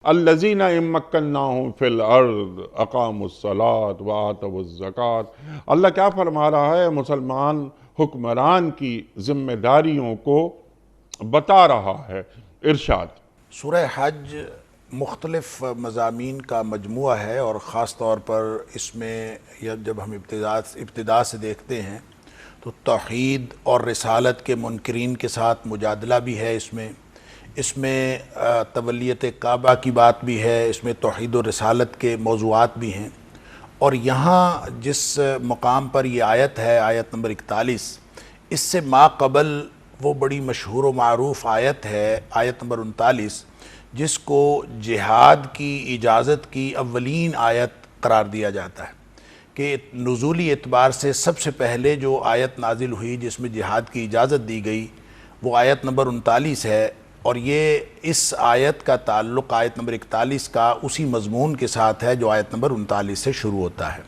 الذین ان مکناہم فی الارض اقاموا الصلاۃ وآتوا الزکوٰۃ۔ اللہ کیا فرما رہا ہے؟ مسلمان حکمران کی ذمہ داریوں کو بتا رہا ہے۔ ارشاد، سورہ حج مختلف مضامین کا مجموعہ ہے، اور خاص طور پر اس میں جب ہم ابتدا سے دیکھتے ہیں تو توحید اور رسالت کے منکرین کے ساتھ مجادلہ بھی ہے، اس میں تولیت کعبہ کی بات بھی ہے، اس میں توحید و رسالت کے موضوعات بھی ہیں۔ اور یہاں جس مقام پر یہ آیت ہے، آیت نمبر 41، اس سے ما قبل وہ بڑی مشہور و معروف آیت ہے، آیت نمبر 39، جس کو جہاد کی اجازت کی اولین آیت قرار دیا جاتا ہے، کہ نزولی اعتبار سے سب سے پہلے جو آیت نازل ہوئی جس میں جہاد کی اجازت دی گئی وہ آیت نمبر 39 ہے، اور یہ اس آیت کا تعلق آیت نمبر 41 کا اسی مضمون کے ساتھ ہے جو آیت نمبر 39 سے شروع ہوتا ہے۔